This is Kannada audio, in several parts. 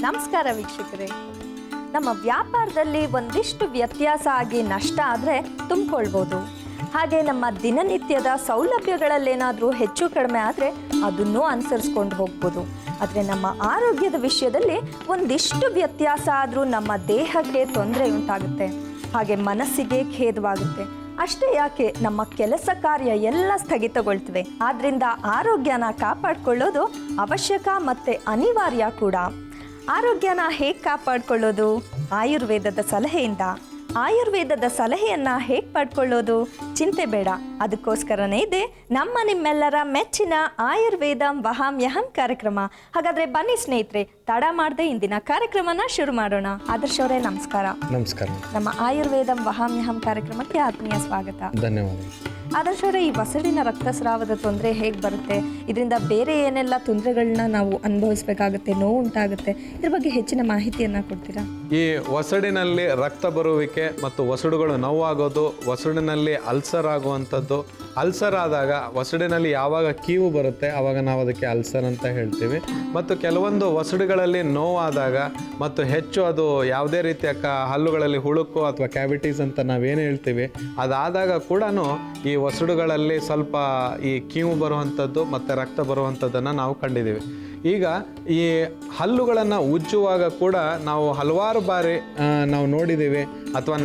ನಮಸ್ಕಾರ ವೀಕ್ಷಕರೇ. ನಮ್ಮ ವ್ಯಾಪಾರದಲ್ಲಿ ಒಂದಿಷ್ಟು ವ್ಯತ್ಯಾಸ ಆಗಿ ನಷ್ಟ ಆದರೆ ತುಂಬಿಕೊಳ್ಬೋದು. ಹಾಗೆ ನಮ್ಮ ದಿನನಿತ್ಯದ ಸೌಲಭ್ಯಗಳಲ್ಲೇನಾದರೂ ಹೆಚ್ಚು ಕಡಿಮೆ ಆದರೆ ಅದನ್ನೂ ಅನುಸರಿಸ್ಕೊಂಡು ಹೋಗ್ಬೋದು. ಆದರೆ ನಮ್ಮ ಆರೋಗ್ಯದ ವಿಷಯದಲ್ಲಿ ಒಂದಿಷ್ಟು ವ್ಯತ್ಯಾಸ ಆದರೂ ನಮ್ಮ ದೇಹಕ್ಕೆ ತೊಂದರೆ ಉಂಟಾಗುತ್ತೆ, ಹಾಗೆ ಮನಸ್ಸಿಗೆ ಖೇದವಾಗುತ್ತೆ. ಅಷ್ಟೇ ಯಾಕೆ, ನಮ್ಮ ಕೆಲಸ ಕಾರ್ಯ ಎಲ್ಲ ಸ್ಥಗಿತಗೊಳ್ತವೆ. ಆದ್ದರಿಂದ ಆರೋಗ್ಯನ ಕಾಪಾಡಿಕೊಳ್ಳೋದು ಅವಶ್ಯಕ ಮತ್ತು ಅನಿವಾರ್ಯ ಕೂಡ. ಆರೋಗ್ಯನ ಹೇಗೆ ಕಾಪಾಡಿಕೊಳ್ಳೋದು? ಆಯುರ್ವೇದದ ಸಲಹೆಯಿಂದ. ಆಯುರ್ವೇದದ ಸಲಹೆಯನ್ನು ಹೇಗೆ ಪಡ್ಕೊಳ್ಳೋದು? ಚಿಂತೆ ಬೇಡ, ಅದಕ್ಕೋಸ್ಕರನೇ ಇದೆ ನಮ್ಮ ನಿಮ್ಮೆಲ್ಲರ ಮೆಚ್ಚಿನ ಆಯುರ್ವೇದಂ ವಹಾಮ್ಯಹಂ ಕಾರ್ಯಕ್ರಮ. ಹಾಗಾದರೆ ಬನ್ನಿ ಸ್ನೇಹಿತರೆ, ತಡ ಮಾಡದೆ ಇಂದಿನ ಕಾರ್ಯಕ್ರಮನ ಶುರು ಮಾಡೋಣ. ಆದರ್ಶ ಅವರೇ ನಮಸ್ಕಾರ. ನಮಸ್ಕಾರ. ನಮ್ಮ ಆಯುರ್ವೇದಂ ವಹಾಮ್ಯಹಂ ಕಾರ್ಯಕ್ರಮಕ್ಕೆ ಆತ್ಮೀಯ ಸ್ವಾಗತ. ಧನ್ಯವಾದ. ಆದರ್ಶ ಅವರೇ, ಈ ವಸಡಿನ ರಕ್ತಸ್ರಾವದ ತೊಂದರೆ ಹೇಗೆ ಬರುತ್ತೆ? ಇದರಿಂದ ಬೇರೆ ಏನೆಲ್ಲ ತೊಂದರೆಗಳನ್ನ ನಾವು ಅನುಭವಿಸಬೇಕಾಗುತ್ತೆ, ನೋವು ಉಂಟಾಗುತ್ತೆ? ಇದ್ರ ಬಗ್ಗೆ ಹೆಚ್ಚಿನ ಮಾಹಿತಿಯನ್ನು ಕೊಡ್ತೀರಾ? ಈ ವಸಡಿನಲ್ಲಿ ರಕ್ತ ಬರುವಿಕೆ ಮತ್ತು ವಸಡುಗಳು ನೋವಾಗೋದು, ವಸಡಿನಲ್ಲಿ ಅಲ್ಸರ್ ಆಗುವಂಥದ್ದು. ಅಲ್ಸರ್ ಆದಾಗ ವಸಡಿನಲ್ಲಿ ಯಾವಾಗ ಕೀವು ಬರುತ್ತೆ ಆವಾಗ ನಾವು ಅದಕ್ಕೆ ಅಲ್ಸರ್ ಅಂತ ಹೇಳ್ತೀವಿ. ಮತ್ತು ಕೆಲವೊಂದು ವಸಡುಗಳಲ್ಲಿ ನೋವಾದಾಗ ಮತ್ತು ಹೆಚ್ಚು ಅದು ಯಾವುದೇ ರೀತಿಯ ಹಲ್ಲುಗಳಲ್ಲಿ ಹುಳುಕು ಅಥವಾ ಕ್ಯಾವಿಟೀಸ್ ಅಂತ ನಾವೇನು ಹೇಳ್ತೀವಿ ಅದಾದಾಗ ಕೂಡ ಈ ವಸಡುಗಳಲ್ಲಿ ಸ್ವಲ್ಪ ಈ ಕೀವು ಬರುವಂಥದ್ದು ಮತ್ತು ರಕ್ತ ಬರುವಂಥದ್ದನ್ನು ನಾವು ಕಂಡಿದ್ದೀವಿ. ಈಗ ಈ ಹಲ್ಲುಗಳನ್ನು ಉಜ್ಜುವಾಗ ಕೂಡ ನಾವು ಹಲವಾರು ಬಾರಿ ನಾವು ನೋಡಿದ್ದೀವಿ, ಅಥವಾ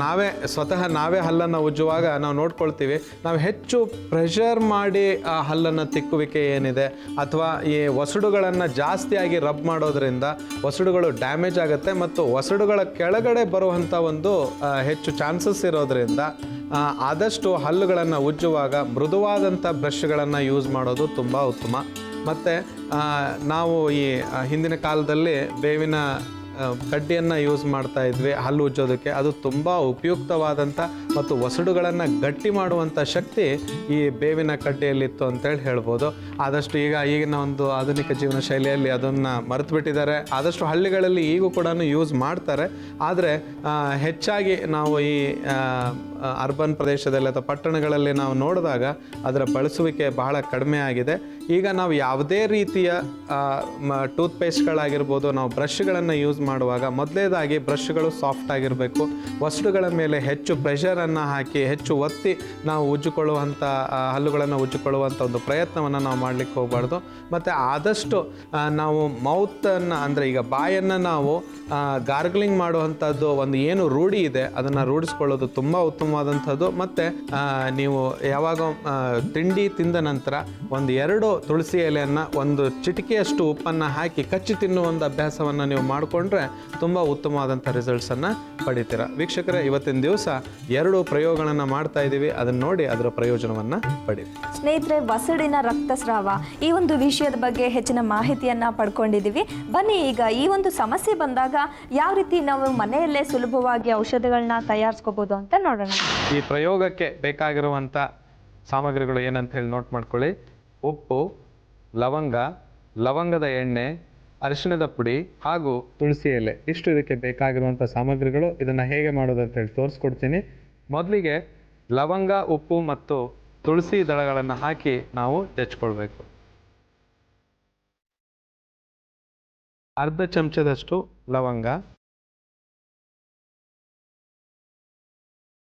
ಸ್ವತಃ ನಾವೇ ಹಲ್ಲನ್ನು ಉಜ್ಜುವಾಗ ನಾವು ನೋಡ್ಕೊಳ್ತೀವಿ, ನಾವು ಹೆಚ್ಚು ಪ್ರೆಷರ್ ಮಾಡಿ ಆ ಹಲ್ಲನ್ನು ತಿಕ್ಕುವಿಕೆ ಏನಿದೆ, ಅಥವಾ ಈ ವಸಡುಗಳನ್ನು ಜಾಸ್ತಿಯಾಗಿ ರಬ್ ಮಾಡೋದ್ರಿಂದ ವಸಡುಗಳು ಡ್ಯಾಮೇಜ್ ಆಗುತ್ತೆ ಮತ್ತು ವಸಡುಗಳ ಕೆಳಗಡೆ ಬರುವಂಥ ಒಂದು ಹೆಚ್ಚು ಚಾನ್ಸಸ್ ಇರೋದ್ರಿಂದ ಆದಷ್ಟು ಹಲ್ಲುಗಳನ್ನು ಉಜ್ಜುವಾಗ ಮೃದುವಾದಂಥ ಬ್ರಷ್ಗಳನ್ನು ಯೂಸ್ ಮಾಡೋದು ತುಂಬ ಉತ್ತಮ. ಮತ್ತು ನಾವು ಈ ಹಿಂದಿನ ಕಾಲದಲ್ಲಿ ಬೇವಿನ ಕಡ್ಡಿಯನ್ನು ಯೂಸ್ ಮಾಡ್ತಾ ಇದ್ವಿ ಹಲ್ಲು ಉಜ್ಜೋದಕ್ಕೆ. ಅದು ತುಂಬ ಉಪಯುಕ್ತವಾದಂಥ ಮತ್ತು ವಸಡುಗಳನ್ನು ಗಟ್ಟಿ ಮಾಡುವಂಥ ಶಕ್ತಿ ಈ ಬೇವಿನ ಕಡ್ಡಿಯಲ್ಲಿತ್ತು ಅಂತೇಳಿ ಹೇಳ್ಬೋದು. ಆದಷ್ಟು ಈಗಿನ ಒಂದು ಆಧುನಿಕ ಜೀವನ ಶೈಲಿಯಲ್ಲಿ ಅದನ್ನು ಮರೆತು ಬಿಟ್ಟಿದ್ದಾರೆ. ಆದಷ್ಟು ಹಳ್ಳಿಗಳಲ್ಲಿ ಈಗೂ ಕೂಡ ಯೂಸ್ ಮಾಡ್ತಾರೆ, ಆದರೆ ಹೆಚ್ಚಾಗಿ ನಾವು ಈ ಅರ್ಬನ್ ಪ್ರದೇಶದಲ್ಲಿ ಅಥವಾ ಪಟ್ಟಣಗಳಲ್ಲಿ ನಾವು ನೋಡಿದಾಗ ಅದರ ಬಳಸುವಿಕೆ ಬಹಳ ಕಡಿಮೆ ಆಗಿದೆ. ಈಗ ನಾವು ಯಾವುದೇ ರೀತಿಯ ಟೂತ್ಪೇಸ್ಟ್ಗಳಾಗಿರ್ಬೋದು, ನಾವು ಬ್ರಷ್ಗಳನ್ನು ಯೂಸ್ ಮಾಡುವಾಗ ಮೊದಲೇದಾಗಿ ಬ್ರಷ್ಗಳು ಸಾಫ್ಟ್ ಆಗಿರಬೇಕು. ವಸಡುಗಳ ಮೇಲೆ ಹೆಚ್ಚು ಪ್ರೆಷರನ್ನು ಹಾಕಿ ಹೆಚ್ಚು ಒತ್ತಿ ನಾವು ಉಜ್ಜಿಕೊಳ್ಳುವಂಥ ಹಲ್ಲುಗಳನ್ನು ಉಜ್ಜಿಕೊಳ್ಳುವಂಥ ಒಂದು ಪ್ರಯತ್ನವನ್ನು ನಾವು ಮಾಡಲಿಕ್ಕೆ ಹೋಗಬಾರ್ದು. ಮತ್ತು ಆದಷ್ಟು ನಾವು ಮೌತನ್ನು ಅಂದರೆ ಈಗ ಬಾಯನ್ನು ನಾವು ಗಾರ್ಗ್ಲಿಂಗ್ ಮಾಡುವಂಥದ್ದು ಒಂದು ಏನು ರೂಢಿ ಇದೆ ಅದನ್ನು ರೂಢಿಸ್ಕೊಳ್ಳೋದು ತುಂಬ ಉತ್ತಮವಾದಂಥದ್ದು. ಮತ್ತು ನೀವು ಯಾವಾಗ ತಿಂಡಿ ತಿಂದ ನಂತರ 2 ತುಳಸಿ ಎಲೆಯನ್ನು ಒಂದು ಚಿಟಿಕೆಯಷ್ಟು ಉಪ್ಪನ್ನು ಹಾಕಿ ಕಚ್ಚಿ ತಿನ್ನುವ ಒಂದು ಅಭ್ಯಾಸವನ್ನು ನೀವು ಮಾಡಿಕೊಂಡ್ರೆ ತುಂಬ ಉತ್ತಮವಾದಂಥ ರಿಸಲ್ಟ್ಸನ್ನು ಪಡಿತೀರ. ವೀಕ್ಷಕರೇ, ಇವತ್ತಿನ ದಿವಸ 2 ಪ್ರಯೋಗಗಳನ್ನು ಮಾಡ್ತಾ ಇದ್ದೀವಿ, ಅದನ್ನು ನೋಡಿ ಅದರ ಪ್ರಯೋಜನವನ್ನು ಪಡಿ. ಸ್ನೇಹಿತರೆ, ವಸಡಿನ ರಕ್ತಸ್ರಾವ ಈ ಒಂದು ವಿಷಯದ ಬಗ್ಗೆ ಹೆಚ್ಚಿನ ಮಾಹಿತಿಯನ್ನು ಪಡ್ಕೊಂಡಿದ್ದೀವಿ. ಬನ್ನಿ ಈಗ ಈ ಒಂದು ಸಮಸ್ಯೆ ಬಂದಾಗ ಯಾವ ರೀತಿ ನಾವು ಮನೆಯಲ್ಲೇ ಸುಲಭವಾಗಿ ಔಷಧಿಗಳನ್ನ ತಯಾರಿಸ್ಕೋಬೋದು ಅಂತ ನೋಡೋಣ. ಈ ಪ್ರಯೋಗಕ್ಕೆ ಬೇಕಾಗಿರುವಂಥ ಸಾಮಗ್ರಿಗಳು ಏನಂತ ಹೇಳಿ ನೋಟ್ ಮಾಡ್ಕೊಳ್ಳಿ. ಉಪ್ಪು, ಲವಂಗದ ಎಣ್ಣೆ, ಅರಿಶಿಣದ ಪುಡಿ ಹಾಗೂ ತುಳಸಿ ಎಲೆ, ಇಷ್ಟು ಇದಕ್ಕೆ ಬೇಕಾಗಿರುವಂಥ ಸಾಮಗ್ರಿಗಳು. ಇದನ್ನು ಹೇಗೆ ಮಾಡೋದು ಅಂತ ಹೇಳಿ ತೋರಿಸ್ಕೊಡ್ತೀನಿ. ಮೊದಲಿಗೆ ಲವಂಗ, ಉಪ್ಪು ಮತ್ತು ತುಳಸಿ ದಳಗಳನ್ನು ಹಾಕಿ ನಾವು ಜಜ್ಕೊಳ್ಬೇಕು. ಅರ್ಧ ಚಮಚದಷ್ಟು ಲವಂಗ,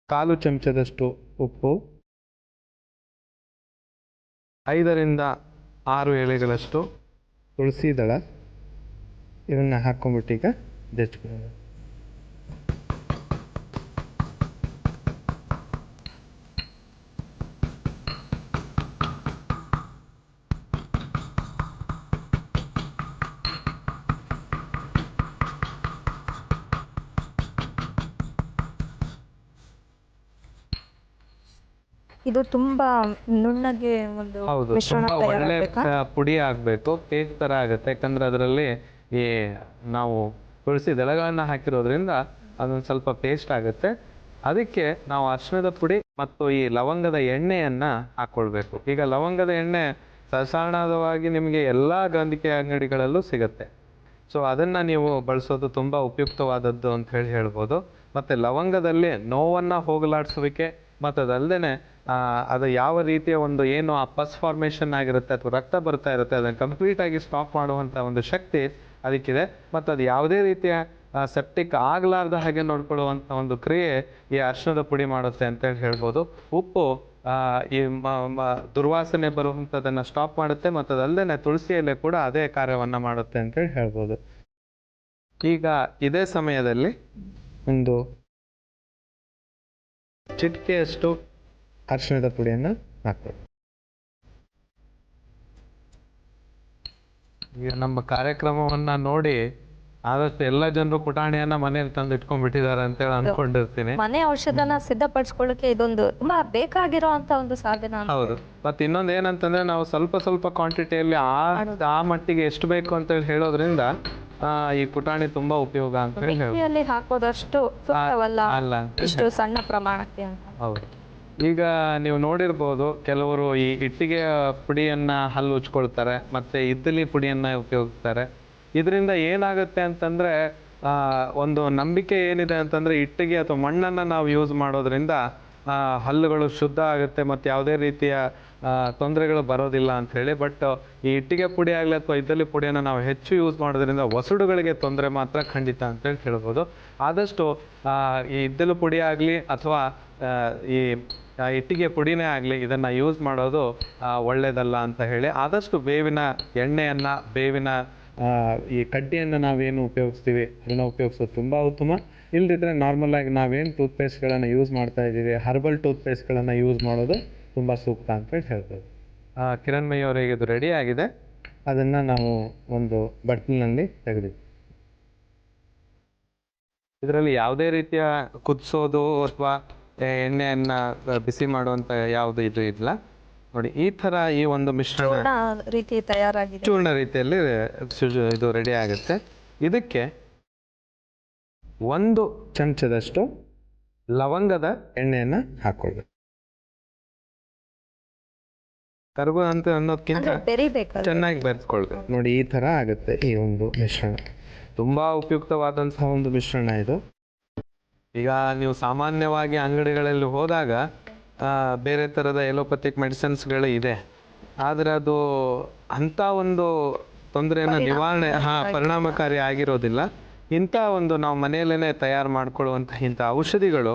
1/4 ಚಮಚದಷ್ಟು ಉಪ್ಪು, 5 ರಿಂದ 6 ಎಲೆಗಳಷ್ಟು ತುಳಸಿ ದಳ, ಇದನ್ನು ಹಾಕ್ಕೊಂಡ್ಬಿಟ್ಟು ಈಗ ಜಜ್ಕೊಳ್ಳೋದು. ಇದು ತುಂಬಾ ನುಣ್ಣಗೆ ಒಂದು ಒಳ್ಳೆ ಪುಡಿ ಆಗಬೇಕು, ಪೇಸ್ಟ್ ಥರ ಆಗುತ್ತೆ. ಯಾಕಂದರೆ ಅದರಲ್ಲಿ ಈ ನಾವು ತುಳಸಿ ದಳಗಳನ್ನು ಹಾಕಿರೋದ್ರಿಂದ ಅದೊಂದು ಸ್ವಲ್ಪ ಪೇಸ್ಟ್ ಆಗುತ್ತೆ. ಅದಕ್ಕೆ ನಾವು ಅರಿಶಿಣದ ಪುಡಿ ಮತ್ತು ಈ ಲವಂಗದ ಎಣ್ಣೆಯನ್ನು ಹಾಕ್ಕೊಳ್ಬೇಕು. ಈಗ ಲವಂಗದ ಎಣ್ಣೆ ಸಾಧಾರಣವಾಗಿ ನಿಮಗೆ ಎಲ್ಲ ಗಂಧಿಕೆ ಅಂಗಡಿಗಳಲ್ಲೂ ಸಿಗುತ್ತೆ. ಸೊ ಅದನ್ನು ನೀವು ಬಳಸೋದು ತುಂಬ ಉಪಯುಕ್ತವಾದದ್ದು ಅಂತ ಹೇಳ್ಬೋದು. ಮತ್ತು ಲವಂಗದಲ್ಲಿ ನೋವನ್ನು ಹೋಗಲಾಡಿಸುವಿಕೆ ಮತ್ತು ಅದಲ್ಲದೆ ಅದು ಯಾವ ರೀತಿಯ ಒಂದು ಏನು ಆ ಪಸ್ ಫಾರ್ಮೇಷನ್ ಆಗಿರುತ್ತೆ ಅಥವಾ ರಕ್ತ ಬರ್ತಾ ಇರುತ್ತೆ ಅದನ್ನು ಕಂಪ್ಲೀಟಾಗಿ ಸ್ಟಾಪ್ ಮಾಡುವಂಥ ಒಂದು ಶಕ್ತಿ ಅದಕ್ಕಿದೆ. ಮತ್ತು ಅದು ಯಾವುದೇ ರೀತಿಯ ಸೆಪ್ಟಿಕ್ ಆಗಲಾರ್ದ ಹಾಗೆ ನೋಡ್ಕೊಳ್ಳುವಂಥ ಒಂದು ಕ್ರಿಯೆ ಈ ಅರಿಶಿಣದ ಪುಡಿ ಮಾಡುತ್ತೆ ಅಂತೇಳಿ ಹೇಳ್ಬೋದು. ಉಪ್ಪು ಈ ದುರ್ವಾಸನೆ ಬರುವಂಥದ್ದನ್ನು ಸ್ಟಾಪ್ ಮಾಡುತ್ತೆ, ಮತ್ತು ಅದಲ್ಲದೆ ತುಳಸಿ ಎಲೆ ಕೂಡ ಅದೇ ಕಾರ್ಯವನ್ನು ಮಾಡುತ್ತೆ ಅಂತೇಳಿ ಹೇಳ್ಬೋದು. ಈಗ ಇದೇ ಸಮಯದಲ್ಲಿ ಒಂದು ಚಿಟಿಕೆಯಷ್ಟು ಅರಿಶಿಣದ ಪುಡಿಯನ್ನು ಹಾಕ್ಬೇಕು. ಈಗ ನಮ್ಮ ಕಾರ್ಯಕ್ರಮವನ್ನು ನೋಡಿ ಆದಷ್ಟು ಎಲ್ಲ ಜನರು ಪುಟಾಣಿಯನ್ನ ಮನೇಲಿ ತಂದು ಇಟ್ಕೊಂಡ್ಬಿಟ್ಟಿದ್ದಾರೆ ಅಂತೇಳಿ ಅನ್ಕೊಂಡಿರ್ತೀನಿ. ಮನೆ ಔಷಧನ ಸಿದ್ಧಪಡಿಸ್ಕೊಳ್ಳಿಕ್ಕೆ ಇದೊಂದು ತುಂಬಾ ಬೇಕಾಗಿರೋ ಅಂತ ಒಂದು ಸಾಧನ. ಹೌದು. ಮತ್ತೆ ಇನ್ನೊಂದು ಏನಂತಂದ್ರೆ ನಾವು ಸ್ವಲ್ಪ ಸ್ವಲ್ಪ ಕ್ವಾಂಟಿಟಿಯಲ್ಲಿ ಆ ಮಟ್ಟಿಗೆ ಎಷ್ಟು ಬೇಕು ಅಂತ ಹೇಳೋದ್ರಿಂದ ಈ ಪುಟಾಣಿ ತುಂಬಾ ಉಪಯೋಗ ಅಂತ ಹೇಳಿ ಹಾಕೋದಷ್ಟು ಅಲ್ಲ ಇಷ್ಟು ಸಣ್ಣ ಪ್ರಮಾಣಕ್ಕೆ ಅಂತ. ಹೌದು. ಈಗ ನೀವು ನೋಡಿರ್ಬೋದು, ಕೆಲವರು ಈ ಇಟ್ಟಿಗೆ ಪುಡಿಯನ್ನ ಹಲ್ಲು ಉಚ್ಕೊಳ್ತಾರೆ, ಮತ್ತೆ ಇದ್ದಲಿ ಪುಡಿಯನ್ನ ಉಪಯೋಗಿಸ್ತಾರೆ. ಇದರಿಂದ ಏನಾಗುತ್ತೆ ಅಂತಂದ್ರೆ ಒಂದು ನಂಬಿಕೆ ಏನಿದೆ ಅಂತಂದ್ರೆ ಇಟ್ಟಿಗೆ ಅಥವಾ ಮಣ್ಣನ್ನು ನಾವು ಯೂಸ್ ಮಾಡೋದ್ರಿಂದ ಹಲ್ಲುಗಳು ಶುದ್ಧ ಆಗುತ್ತೆ ಮತ್ತು ಯಾವುದೇ ರೀತಿಯ ತೊಂದರೆಗಳು ಬರೋದಿಲ್ಲ ಅಂತ ಹೇಳಿ. ಬಟ್ ಈ ಇಟ್ಟಿಗೆ ಪುಡಿ ಆಗಲಿ ಅಥವಾ ಇದ್ದಲಿ ಪುಡಿಯನ್ನು ನಾವು ಹೆಚ್ಚು ಯೂಸ್ ಮಾಡೋದ್ರಿಂದ ವಸುಡುಗಳಿಗೆ ತೊಂದರೆ ಮಾತ್ರ ಖಂಡಿತ ಅಂತೇಳಿ ಹೇಳ್ಬೋದು. ಆದಷ್ಟು ಈ ಇದ್ದಲು ಪುಡಿ ಆಗಲಿ ಅಥವಾ ಈ ಇಟ್ಟಿಗೆ ಪುಡಿನೇ ಆಗಲಿ ಇದನ್ನು ಯೂಸ್ ಮಾಡೋದು ಒಳ್ಳೆಯದಲ್ಲ ಅಂತ ಹೇಳಿ. ಆದಷ್ಟು ಬೇವಿನ ಎಣ್ಣೆಯನ್ನು, ಬೇವಿನ ಈ ಕಡ್ಡಿಯನ್ನು ನಾವೇನು ಉಪಯೋಗಿಸ್ತೀವಿ ಅದನ್ನು ಉಪಯೋಗಿಸೋದು ತುಂಬ ಉತ್ತಮ. ಇಲ್ಲದಿದ್ದರೆ ನಾರ್ಮಲಾಗಿ ನಾವೇನು ಟೂತ್ಪೇಸ್ಟ್ಗಳನ್ನು ಯೂಸ್ ಮಾಡ್ತಾ ಇದ್ದೀವಿ, ಹರ್ಬಲ್ ಟೂತ್ಪೇಸ್ಟ್ಗಳನ್ನು ಯೂಸ್ ಮಾಡೋದು ತುಂಬ ಸೂಕ್ತ ಅಂತ ಹೇಳ್ಬೋದು. ಕಿರಣ್ಮಯಿ ಅವರಿಗೆ ಇದು ರೆಡಿ ಆಗಿದೆ. ಅದನ್ನು ನಾವು ಒಂದು ಬಟ್ಲಿನಲ್ಲಿ ತೆಗೆದಿದ್ದೀವಿ. ಇದರಲ್ಲಿ ಯಾವುದೇ ರೀತಿಯ ಕುದಿಸೋದು ಅಥವಾ ಎಣ್ಣೆಯನ್ನು ಬಿಸಿ ಮಾಡುವಂಥ ಯಾವುದು ಇದು ಇಲ್ಲ. ನೋಡಿ, ಈ ಥರ ಈ ಒಂದು ಮಿಶ್ರಣ ರೀತಿ ತಯಾರಾಗಿದೆ, ಚೂರ್ಣ ರೀತಿಯಲ್ಲಿ ಇದು ರೆಡಿ ಆಗುತ್ತೆ. ಇದಕ್ಕೆ 1 ಚಮಚದಷ್ಟು ಲವಂಗದ ಎಣ್ಣೆಯನ್ನು ಹಾಕ್ಕೊಳ್ಬೇಕು. ಕರ್ಬು ಅಂತ ಅನ್ನೋದಕ್ಕಿಂತ ಚೆನ್ನಾಗಿ ಬೆರೆಸ್ಕೊಳ್ಬೇಕು. ನೋಡಿ, ಈ ಥರ ಆಗುತ್ತೆ ಈ ಒಂದು ಮಿಶ್ರಣ. ತುಂಬ ಉಪಯುಕ್ತವಾದಂತಹ ಒಂದು ಮಿಶ್ರಣ ಇದು. ಈಗ ನೀವು ಸಾಮಾನ್ಯವಾಗಿ ಅಂಗಡಿಗಳಲ್ಲಿ ಹೋದಾಗ ಬೇರೆ ಥರದ ಎಲೋಪತಿಕ್ ಮೆಡಿಸಿನ್ಸ್ಗಳು ಇದೆ, ಆದರೆ ಅದು ಅಂಥ ಒಂದು ತೊಂದರೆಯನ್ನು ನಿವಾರಣೆ ಪರಿಣಾಮಕಾರಿ ಆಗಿರೋದಿಲ್ಲ. ಇಂಥ ಒಂದು ನಾವು ಮನೆಯಲ್ಲೇ ತಯಾರು ಮಾಡ್ಕೊಳ್ಳುವಂಥ ಇಂಥ ಔಷಧಿಗಳು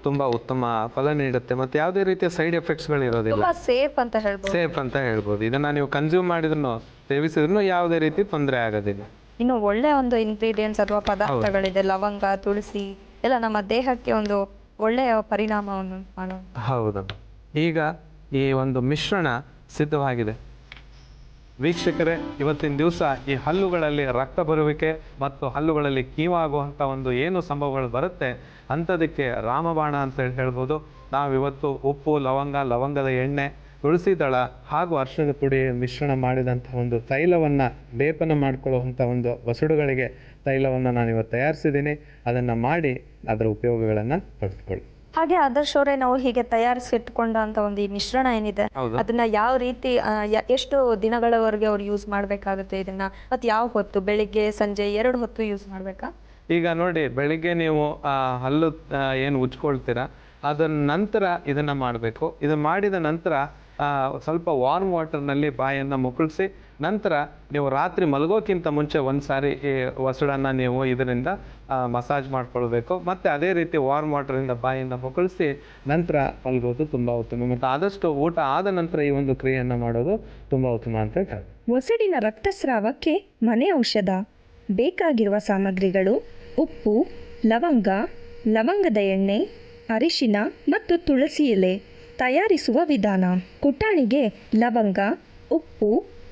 ತುಂಬ ಉತ್ತಮ ಫಲ ನೀಡುತ್ತೆ ಮತ್ತು ಯಾವುದೇ ರೀತಿಯ ಸೈಡ್ ಎಫೆಕ್ಟ್ಸ್ಗಳು ಇರೋದಿಲ್ಲ. ಸೇಫ್ ಅಂತ ಹೇಳ್ಬೋದು. ಇದನ್ನು ನೀವು ಕನ್ಸ್ಯೂಮ್ ಮಾಡಿದ್ರು, ಸೇವಿಸಿದ್ರು ಯಾವುದೇ ರೀತಿ ತೊಂದರೆ ಆಗೋದಿಲ್ಲ. ಇನ್ನು ಒಳ್ಳೆ ಒಂದು ಇಂಗ್ರೀಡಿಯೆಂಟ್ಸ್ ಅಥವಾ ಪದಾರ್ಥಗಳಿದೆ, ಲವಂಗ, ತುಳಸಿ ಎಲ್ಲ ನಮ್ಮ ದೇಹಕ್ಕೆ ಒಂದು ಒಳ್ಳೆಯ ಪರಿಣಾಮವನ್ನು ಮಾಡೋದು. ಹೌದು. ಈಗ ಈ ಒಂದು ಮಿಶ್ರಣ ಸಿದ್ಧವಾಗಿದೆ. ವೀಕ್ಷಕರೇ, ಇವತ್ತಿನ ದಿವಸ ಈ ಹಲ್ಲುಗಳಲ್ಲಿ ರಕ್ತ ಬರುವಿಕೆ ಮತ್ತು ಹಲ್ಲುಗಳಲ್ಲಿ ಕೀವಾಗುವಂಥ ಒಂದು ಏನು ಸಂಭವಗಳು ಬರುತ್ತೆ ಅಂಥದಕ್ಕೆ ರಾಮಬಾಣ ಅಂತ ಹೇಳ್ಬೋದು. ನಾವಿವತ್ತು ಉಪ್ಪು, ಲವಂಗದ ಎಣ್ಣೆ, ತುಳಸಿ ದಳ ಹಾಗೂ ಅರಿಶಿಣದ ಪುಡಿ ಮಿಶ್ರಣ ಮಾಡಿದಂಥ ಒಂದು ತೈಲವನ್ನು ಲೇಪನ ಮಾಡಿಕೊಳ್ಳುವಂಥ ಒಂದು ವಸುಡುಗಳಿಗೆ ತೈಲವನ್ನು ನಾನಿವತ್ತು ತಯಾರಿಸಿದ್ದೀನಿ. ಅದನ್ನು ಮಾಡಿ ಅದರ ಉಪಯೋಗಗಳನ್ನು ಪಡೆದುಕೊಳ್ಳಿ. ಹಾಗೆ ಆದರ್ಶ್ ಅವರೇ, ನಾವು ಹೀಗೆ ತಯಾರಿಸಿಟ್ಕೊಂಡಂತ ಒಂದು ಈ ಮಿಶ್ರಣ ಏನಿದೆ ಅದನ್ನ ಯಾವ ರೀತಿ ಎಷ್ಟು ದಿನಗಳವರೆಗೆ ಅವ್ರು ಯೂಸ್ ಮಾಡಬೇಕಾಗುತ್ತೆ ಇದನ್ನ, ಮತ್ತು ಯಾವ ಹೊತ್ತು, ಬೆಳಿಗ್ಗೆ ಸಂಜೆ 2 ಹೊತ್ತು ಯೂಸ್ ಮಾಡಬೇಕಾ? ಈಗ ನೋಡಿ, ಬೆಳಿಗ್ಗೆ ನೀವು ಹಲ್ಲು ಏನು ಉಜ್ಕೊಳ್ತೀರಾ ಅದರ ನಂತರ ಇದನ್ನು ಮಾಡಬೇಕು. ಇದನ್ನು ಮಾಡಿದ ನಂತರ ಸ್ವಲ್ಪ ವಾರ್ಮ್ ವಾಟರ್ನಲ್ಲಿ ಬಾಯನ್ನು ಮುಕ್ಕಳಿಸಿ, ನಂತರ ನೀವು ರಾತ್ರಿ ಮಲಗೋಕ್ಕಿಂತ ಮುಂಚೆ ಒಂದು ಸಾರಿ ಈ ವಸುಡನ್ನು ನೀವು ಇದರಿಂದ ಮಸಾಜ್ ಮಾಡ್ಕೊಳ್ಬೇಕು. ಮತ್ತು ಅದೇ ರೀತಿ ವಾರ್ಮ್ ವಾಟರಿಂದ ಬಾಯಿಂದ ಮುಕ್ಕಳಿಸಿ ನಂತರ ಮಲಗೋದು ತುಂಬ ಉತ್ತಮ. ಮತ್ತು ಆದಷ್ಟು ಊಟ ಆದ ನಂತರ ಈ ಒಂದು ಕ್ರಿಯೆಯನ್ನು ಮಾಡೋದು ತುಂಬ ಉತ್ತಮ ಅಂತ ಹೇಳ್ತಾರೆ. ವಸುಡಿನ ರಕ್ತಸ್ರಾವಕ್ಕೆ ಮನೆ ಔಷಧ. ಬೇಕಾಗಿರುವ ಸಾಮಗ್ರಿಗಳು: ಉಪ್ಪು, ಲವಂಗದ ಎಣ್ಣೆ, ಅರಿಶಿನ ಮತ್ತು ತುಳಸಿ ಎಲೆ. ತಯಾರಿಸುವ ವಿಧಾನ: ಕುಟಾಣಿಗೆ ಲವಂಗ, ಉಪ್ಪು,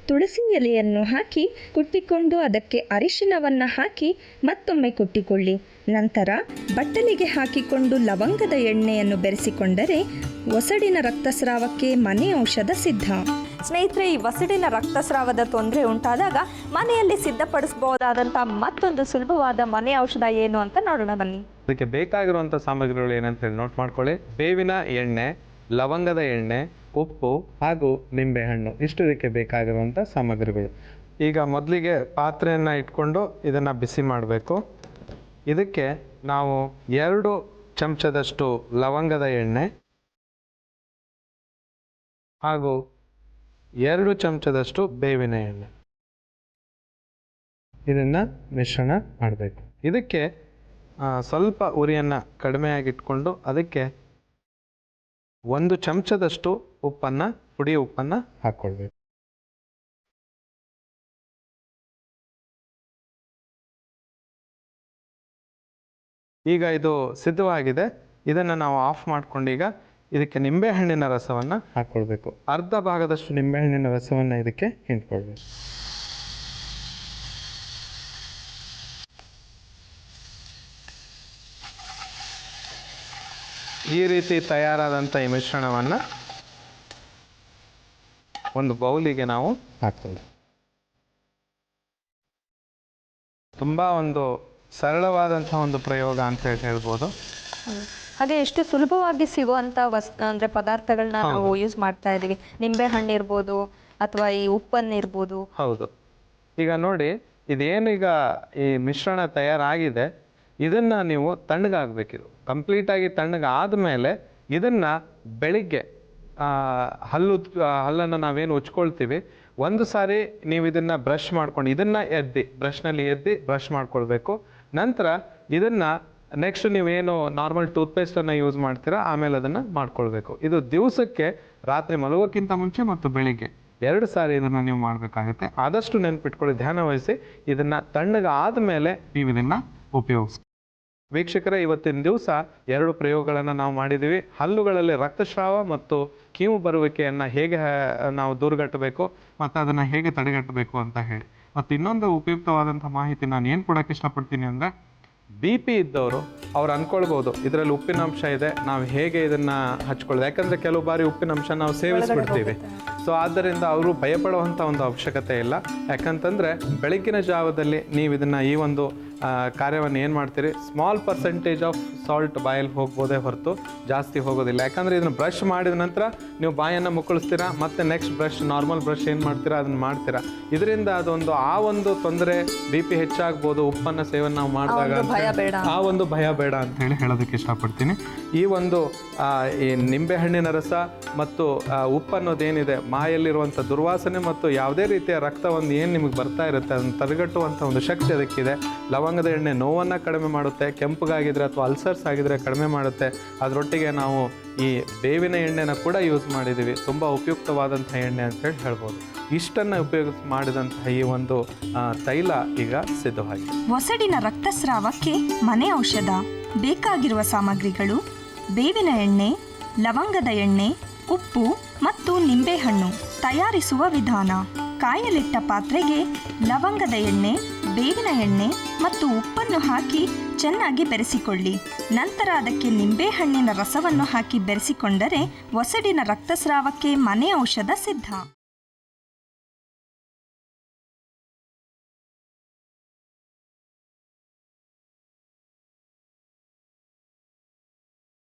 ತುಳಸಿ ಎಲೆಯನ್ನು ಹಾಕಿ ಕುಟ್ಟಿಕೊಂಡು ಅದಕ್ಕೆ ಅರಿಶಿನವನ್ನು ಹಾಕಿ ಮತ್ತೊಮ್ಮೆ ಕುಟ್ಟಿಕೊಳ್ಳಿ. ನಂತರ ಬಟ್ಟಲಿಗೆ ಹಾಕಿಕೊಂಡು ಲವಂಗದ ಎಣ್ಣೆಯನ್ನು ಬೆರೆಸಿಕೊಂಡರೆ ವಸಡಿನ ರಕ್ತಸ್ರಾವಕ್ಕೆ ಮನೆ ಔಷಧ ಸಿದ್ಧ. ಸ್ನೇಹಿತರೆ, ಈ ವಸಡಿನ ರಕ್ತಸ್ರಾವದ ತೊಂದರೆ ಉಂಟಾದಾಗ ಮನೆಯಲ್ಲಿ ಸಿದ್ಧಪಡಿಸಬಹುದಾದಂಥ ಮತ್ತೊಂದು ಸುಲಭವಾದ ಮನೆ ಔಷಧ ಏನು ಅಂತ ನೋಡೋಣ ಬನ್ನಿ. ಅದಕ್ಕೆ ಬೇಕಾಗಿರುವಂಥ ಸಾಮಗ್ರಿಗಳು ಏನಂತ ಹೇಳಿ ನೋಟ್ ಮಾಡ್ಕೊಳ್ಳಿ. ಬೇವಿನ ಎಣ್ಣೆ, ಲವಂಗದ ಎಣ್ಣೆ, ಉಪ್ಪು ಹಾಗೂ ನಿಂಬೆಹಣ್ಣು, ಇಷ್ಟು ಇದಕ್ಕೆ ಬೇಕಾಗಿರುವಂಥ ಸಾಮಗ್ರಿಗಳು. ಈಗ ಮೊದಲಿಗೆ ಪಾತ್ರೆಯನ್ನು ಇಟ್ಕೊಂಡು ಇದನ್ನು ಬಿಸಿ ಮಾಡಬೇಕು. ಇದಕ್ಕೆ ನಾವು 2 ಚಮಚದಷ್ಟು ಲವಂಗದ ಎಣ್ಣೆ ಹಾಗೂ 2 ಚಮಚದಷ್ಟು ಬೇವಿನ ಎಣ್ಣೆ ಇದನ್ನು ಮಿಶ್ರಣ ಮಾಡಬೇಕು. ಇದಕ್ಕೆ ಸ್ವಲ್ಪ ಉರಿಯನ್ನು ಕಡಿಮೆಯಾಗಿಟ್ಕೊಂಡು ಅದಕ್ಕೆ 1 ಚಮಚದಷ್ಟು ಪುಡಿ ಉಪ್ಪನ್ನು ಹಾಕ್ಕೊಳ್ಬೇಕು. ಈಗ ಇದು ಸಿದ್ಧವಾಗಿದೆ. ಇದನ್ನು ನಾವು ಆಫ್ ಮಾಡ್ಕೊಂಡು ಈಗ ಇದಕ್ಕೆ ನಿಂಬೆಹಣ್ಣಿನ ರಸವನ್ನು ಹಾಕ್ಕೊಳ್ಬೇಕು. ಅರ್ಧ ಭಾಗದಷ್ಟು ನಿಂಬೆಹಣ್ಣಿನ ರಸವನ್ನು ಇದಕ್ಕೆ ಹಿಂಡ್ಕೊಳ್ಬೇಕು. ಈ ರೀತಿ ತಯಾರಾದಂಥ ಈ ಮಿಶ್ರಣವನ್ನು ಒಂದು ಬೌಲಿಗೆ ನಾವು ಹಾಕ್ತೀವಿ. ತುಂಬ ಒಂದು ಸರಳವಾದಂಥ ಒಂದು ಪ್ರಯೋಗ ಅಂತ ಹೇಳ್ಬೋದು. ಹಾಗೆ ಎಷ್ಟು ಸುಲಭವಾಗಿ ಸಿಗುವಂಥ ಅಂದರೆ ಪದಾರ್ಥಗಳನ್ನ ನಾವು ಯೂಸ್ ಮಾಡ್ತಾ ಇದ್ದೀವಿ. ನಿಂಬೆ ಹಣ್ಣು ಇರ್ಬೋದು ಅಥವಾ ಈ ಉಪ್ಪನ್ನು ಇರ್ಬೋದು. ಹೌದು. ಈಗ ನೋಡಿ, ಇದೇನು ಈಗ ಈ ಮಿಶ್ರಣ ತಯಾರಾಗಿದೆ, ಇದನ್ನು ನೀವು ತಣ್ಣಗಾಗಬೇಕಿದು. ಕಂಪ್ಲೀಟಾಗಿ ತಣ್ಣಗಾದ್ಮೇಲೆ ಇದನ್ನು ಬೆಳಿಗ್ಗೆ ಹಲ್ಲನ್ನು ನಾವೇನು ಉಜ್ಕೊಳ್ತೀವಿ, ಒಂದು ಸಾರಿ ನೀವು ಇದನ್ನು ಬ್ರಷ್ ಮಾಡ್ಕೊಂಡು ಇದನ್ನು ಬ್ರಷ್ನಲ್ಲಿ ಬ್ರಷ್ ಮಾಡ್ಕೊಳ್ಬೇಕು. ನಂತರ ಇದನ್ನು ನೆಕ್ಸ್ಟ್ ನೀವೇನು ನಾರ್ಮಲ್ ಟೂತ್ಪೇಸ್ಟನ್ನು ಯೂಸ್ ಮಾಡ್ತೀರಾ, ಆಮೇಲೆ ಅದನ್ನು ಮಾಡ್ಕೊಳ್ಬೇಕು. ಇದು ದಿವಸಕ್ಕೆ ರಾತ್ರಿ ಮಲಗೋಕ್ಕಿಂತ ಮುಂಚೆ ಮತ್ತು ಬೆಳಿಗ್ಗೆ 2 ಸಾರಿ ಇದನ್ನು ನೀವು ಮಾಡಬೇಕಾಗುತ್ತೆ. ಆದಷ್ಟು ನೆನ್ಪಿಟ್ಕೊಳ್ಳಿ, ಧ್ಯಾನ ವಹಿಸಿ ಇದನ್ನು ತಣ್ಣಗಾದ್ಮೇಲೆ ನೀವು ಇದನ್ನು ಉಪಯೋಗಿಸಿ. ವೀಕ್ಷಕರೇ, ಇವತ್ತಿನ ದಿವಸ 2 ಪ್ರಯೋಗಗಳನ್ನು ನಾವು ಮಾಡಿದ್ದೀವಿ. ಹಲ್ಲುಗಳಲ್ಲಿ ರಕ್ತಸ್ರಾವ ಮತ್ತು ಕೀವು ಬರುವಿಕೆಯನ್ನು ಹೇಗೆ ನಾವು ದೂರಗಟ್ಟಬೇಕು ಮತ್ತು ಅದನ್ನು ಹೇಗೆ ತಡೆಗಟ್ಟಬೇಕು ಅಂತ ಹೇಳಿ. ಮತ್ತು ಇನ್ನೊಂದು ಉಪಯುಕ್ತವಾದಂಥ ಮಾಹಿತಿ ನಾನು ಏನು ಕೊಡೋಕ್ಕೆ ಇಷ್ಟಪಡ್ತೀನಿ ಅಂದರೆ, BP ಇದ್ದವರು ಅವ್ರು ಅಂದ್ಕೊಳ್ಬೋದು ಇದರಲ್ಲಿ ಉಪ್ಪಿನಂಶ ಇದೆ, ನಾವು ಹೇಗೆ ಇದನ್ನು ಹಚ್ಕೊಳ್ಳೋದು. ಯಾಕಂದರೆ ಕೆಲವು ಬಾರಿ ಉಪ್ಪಿನಂಶ ನಾವು ಸೇವಿಸ್ಬಿಡ್ತೀವಿ. ಸೊ ಆದ್ದರಿಂದ ಅವರು ಭಯಪಡುವಂಥ ಒಂದು ಅವಶ್ಯಕತೆ ಇಲ್ಲ. ಯಾಕಂತಂದರೆ ಬೆಳಗಿನ ಜಾವದಲ್ಲಿ ನೀವು ಇದನ್ನು ಈ ಒಂದು ಕಾರ್ಯವನ್ನು ಏನು ಮಾಡ್ತೀರಿ, ಸ್ಮಾಲ್ ಪರ್ಸೆಂಟೇಜ್ ಆಫ್ ಸಾಲ್ಟ್ ಬಾಯಲ್ಲಿ ಹೋಗ್ಬೋದೇ ಹೊರತು ಜಾಸ್ತಿ ಹೋಗೋದಿಲ್ಲ. ಯಾಕಂದರೆ ಇದನ್ನು ಬ್ರಷ್ ಮಾಡಿದ ನಂತರ ನೀವು ಬಾಯನ್ನು ಮುಕ್ಕಳಿಸ್ತೀರಾ, ಮತ್ತು ನೆಕ್ಸ್ಟ್ ಬ್ರಷ್ ನಾರ್ಮಲ್ ಬ್ರಷ್ ಏನು ಮಾಡ್ತೀರಾ ಅದನ್ನು ಮಾಡ್ತೀರಾ. ಇದರಿಂದ ಅದೊಂದು ಆ ಒಂದು ತೊಂದರೆ BP ಹೆಚ್ಚಾಗ್ಬೋದು ಉಪ್ಪನ್ನು ಸೇವನೆ ನಾವು ಮಾಡಿದಾಗ. ಆ ಒಂದು ಭಯ ಬೇಡ ಅಂತ ಹೇಳೋದಕ್ಕೆ ಇಷ್ಟಪಡ್ತೀನಿ. ಈ ಒಂದು ಈ ನಿಂಬೆಹಣ್ಣಿನ ರಸ ಮತ್ತು ಉಪ್ಪು ಅನ್ನೋದೇನಿದೆ, ಬಾಯಲ್ಲಿರುವಂಥ ದುರ್ವಾಸನೆ ಮತ್ತು ಯಾವುದೇ ರೀತಿಯ ರಕ್ತ ಒಂದು ಏನು ನಿಮಗೆ ಬರ್ತಾ ಇರುತ್ತೆ ಅದನ್ನು ತಡೆಗಟ್ಟುವಂಥ ಒಂದು ಶಕ್ತಿ ಅದಕ್ಕಿದೆ. ಲವಂಗದ ಎಣ್ಣೆ ನೋವನ್ನು ಕಡಿಮೆ ಮಾಡುತ್ತೆ, ಕೆಂಪಗಾಗಿದ್ರೆ ಅಥವಾ ಅಲ್ಸರ್ಸ್ ಆಗಿದ್ರೆ ಕಡಿಮೆ ಮಾಡುತ್ತೆ. ಅದರೊಟ್ಟಿಗೆ ನಾವು ಈ ಬೇವಿನ ಎಣ್ಣೆನ ಕೂಡ ಯೂಸ್ ಮಾಡಿದ್ದೀವಿ. ತುಂಬ ಉಪಯುಕ್ತವಾದಂಥ ಎಣ್ಣೆ ಅಂತೇಳಿ ಹೇಳ್ಬೋದು. ಇಷ್ಟನ್ನು ಉಪಯೋಗಿಸಿ ಮಾಡಿದಂತಹ ಈ ಒಂದು ತೈಲ ಈಗ ಸಿದ್ಧವಾಗಿದೆ. ಒಸಡಿನ ರಕ್ತಸ್ರಾವಕ್ಕೆ ಮನೆ ಔಷಧ. ಬೇಕಾಗಿರುವ ಸಾಮಗ್ರಿಗಳು: ಬೇವಿನ ಎಣ್ಣೆ, ಲವಂಗದ ಎಣ್ಣೆ, ಉಪ್ಪು ಮತ್ತು ನಿಂಬೆಹಣ್ಣು. ತಯಾರಿಸುವ ವಿಧಾನ: ಕಾಯಲಿಟ್ಟ ಪಾತ್ರೆಗೆ ಲವಂಗದ ಎಣ್ಣೆ, ಬೇವಿನ ಎಣ್ಣೆ ಮತ್ತು ಉಪ್ಪನ್ನು ಹಾಕಿ ಚೆನ್ನಾಗಿ ಬೆರೆಸಿಕೊಳ್ಳಿ. ನಂತರ ಅದಕ್ಕೆ ನಿಂಬೆಹಣ್ಣಿನ ರಸವನ್ನು ಹಾಕಿ ಬೆರೆಸಿಕೊಂಡರೆ ಒಸಡಿನ ರಕ್ತಸ್ರಾವಕ್ಕೆ ಮನೆ ಔಷಧ ಸಿದ್ಧ.